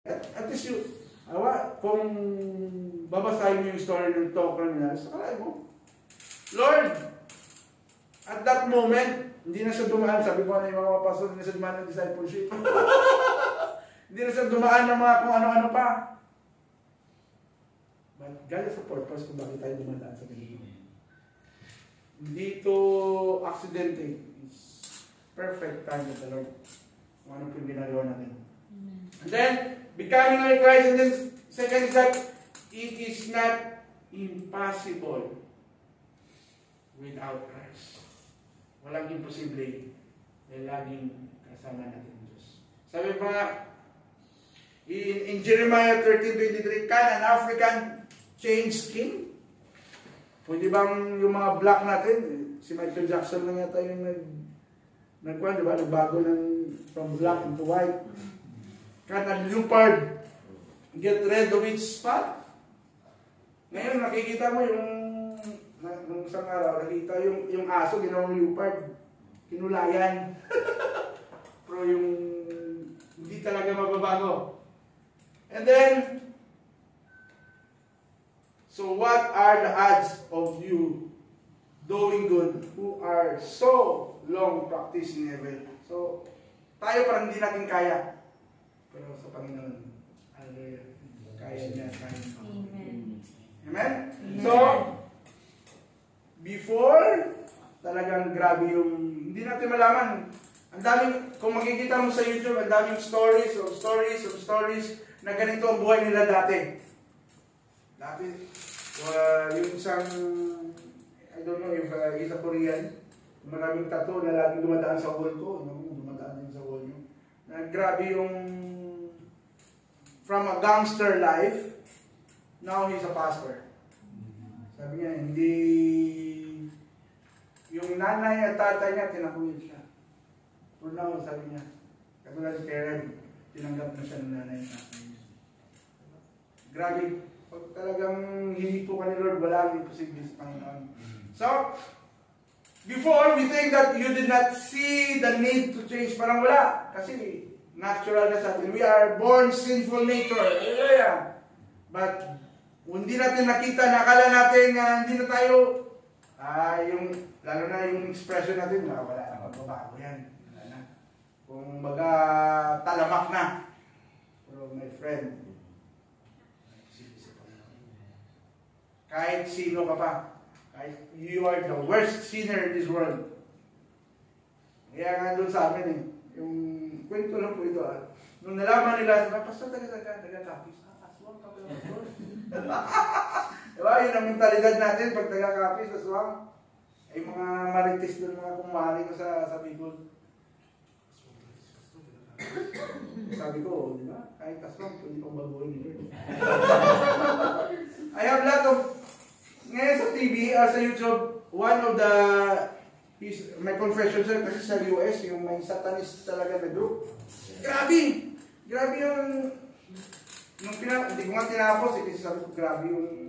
At least kung babasahin mo yung story ng talker nila, sakalay mo, Lord, at that moment, hindi na siya dumaan, sabi ko na yung mga pastor, hindi na siya dumaan ng discipleship. Hindi na siya dumaan ng mga kung ano-ano pa. But God is a purpose kung bakit tayo dumadaan sa ganito. Hindi to accidente. It's perfect time with the Lord. Kung ano po yung ginagawa natin. And then, becoming like Christ, and then second is that it is not impossible without Christ. Walang imposible dahil laging kasama natin ang Diyos. Sabi pa in Jeremiah 13:23, can an African change skin? Pwede bang yung mga black natin, si Michael Jackson lang yata yung nagkuhan, diba? Nagbago ng from black into white. Can a leopard get rid of its spot? Ngayon, nakikita mo yung nung isang araw, nakita yung aso, ginawang leopard. Kinulayan. Pero yung hindi talaga mababago. And then, so what are the odds of you doing good who are so long practicing evil? So, tayo parang hindi natin kaya. Pero sa Panginoon, hallelujah, kaya niya tayo. Amen. Amen? So, before, talagang grabe yung, hindi natin malaman. Ang daming, kung makikita mo sa YouTube, ang daming stories na ganito ang buhay nila dati. Dati, yung isang, I don't know if he's a Korean, maraming tattoo na laging dumadaan sa wall ko, dumadaan din sa wall nyo. Na grabe yung, from a gangster life, now he's a pastor. Sabi niya, hindi, yung nanay at tatay niya, tinakuyin siya. For now, sabi niya, katulad si Karen, tinanggap na siya ng nanay at tatay niya. Grabe, pag talagang hinito ka ni Lord, wala ang imposible sa Panginoon. So, before, we think that you did not see the need to change. Parang wala. Kasi, natural na sa atin. We are born sinful nature. Hallelujah. But, kung hindi natin nakita, nakala natin hindi na tayo, lalo na yung expression natin, wala na magbabago yan. Wala na. Kung baga, talamak na. Pero my friend, kahit sino ka pa, kahit you are the worst sinner in this world. Kaya nga doon sa amin yung kwento lang po ito nung nalaman nila, pastor taga-kapis, aswang ka pala, pastor. Diba, yun ang mentalidad natin pag taga-kapis, aswang. Ay mga marites doon, mga kumari ko sa Bicol. Sabi ko, di ba, kahit aswang, pwede pang baguhin nila. I have a lot of, ngayon sa TV, sa YouTube, one of the, my confession sir, kasi sa US, yung may satanist talaga na group. Grabe yung, hindi ko nga tinapos, kasi sabi ko, grabe yung